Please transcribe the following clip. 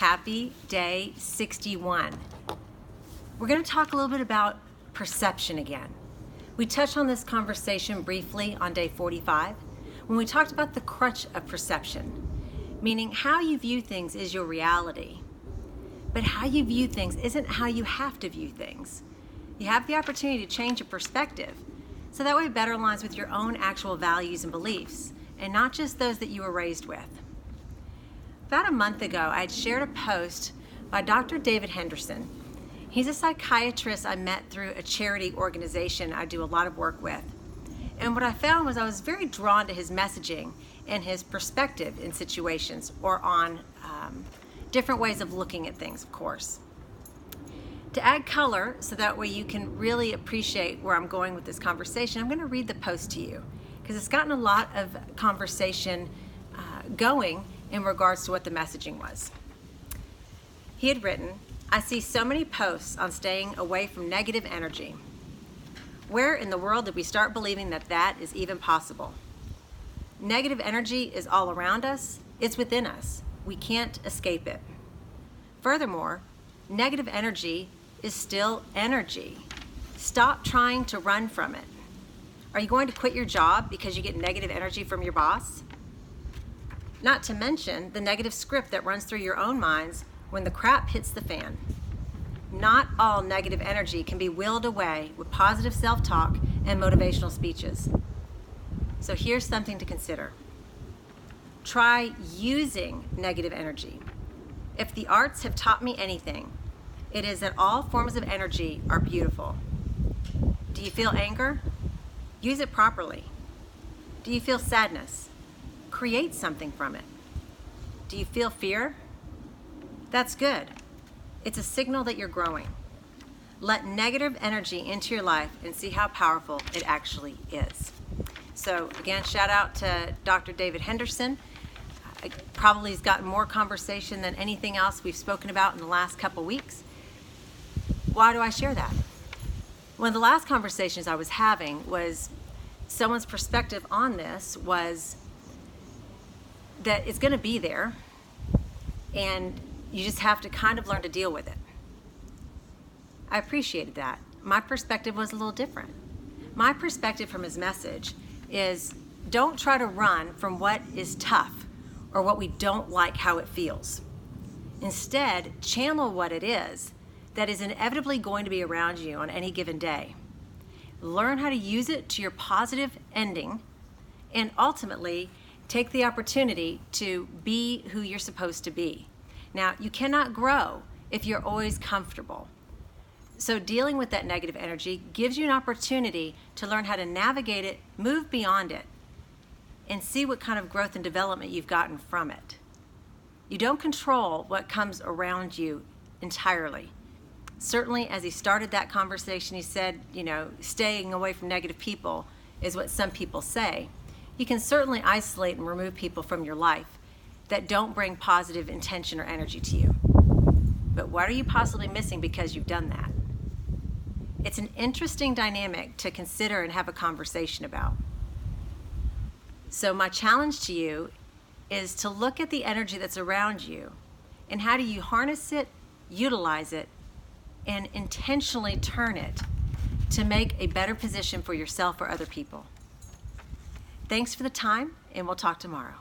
Happy day 61. We're going to talk a little bit about perception again. We touched on this conversation briefly on day 45 when we talked about the crutch of perception, meaning how you view things is your reality. But how you view things isn't how you have to view things. You have the opportunity to change your perspective, so that way it better aligns with your own actual values and beliefs, and not just those that you were raised with. About a month ago, I had shared a post by Dr. David Henderson. He's a psychiatrist I met through a charity organization I do a lot of work with. And what I found was I was very drawn to his messaging and his perspective in situations, or on different ways of looking at things, of course. To add color, so that way you can really appreciate where I'm going with this conversation, I'm going to read the post to you, because it's gotten a lot of conversation going in regards to what the messaging was. He had written, "I see so many posts on staying away from negative energy. Where in the world did we start believing that that is even possible? Negative energy is all around us. It's within us. We can't escape it. Furthermore, negative energy is still energy. Stop trying to run from it. Are you going to quit your job because you get negative energy from your boss? Not to mention the negative script that runs through your own minds when the crap hits the fan. Not all negative energy can be willed away with positive self-talk and motivational speeches. So here's something to consider. Try using negative energy. If the arts have taught me anything, it is that all forms of energy are beautiful. Do you feel anger? Use it properly. Do you feel sadness? Create something from it. Do you feel fear? That's good. It's a signal that you're growing. Let negative energy into your life and see how powerful it actually is." So again, shout out to Dr. David Henderson. Probably has gotten more conversation than anything else we've spoken about in the last couple weeks. Why do I share that? One of the last conversations I was having was someone's perspective on this was that it's going to be there, and you just have to kind of learn to deal with it. I appreciated that. My perspective was a little different. My perspective from his message is, don't try to run from what is tough or what we don't like how it feels. Instead, channel what it is that is inevitably going to be around you on any given day. Learn how to use it to your positive ending, and ultimately take the opportunity to be who you're supposed to be. Now, you cannot grow if you're always comfortable. So dealing with that negative energy gives you an opportunity to learn how to navigate it, move beyond it, and see what kind of growth and development you've gotten from it. You don't control what comes around you entirely. Certainly, as he started that conversation, he said, staying away from negative people is what some people say. You can certainly isolate and remove people from your life that don't bring positive intention or energy to you. But what are you possibly missing because you've done that? It's an interesting dynamic to consider and have a conversation about. So my challenge to you is to look at the energy that's around you, and how do you harness it, utilize it, and intentionally turn it to make a better position for yourself or other people. Thanks for the time, and we'll talk tomorrow.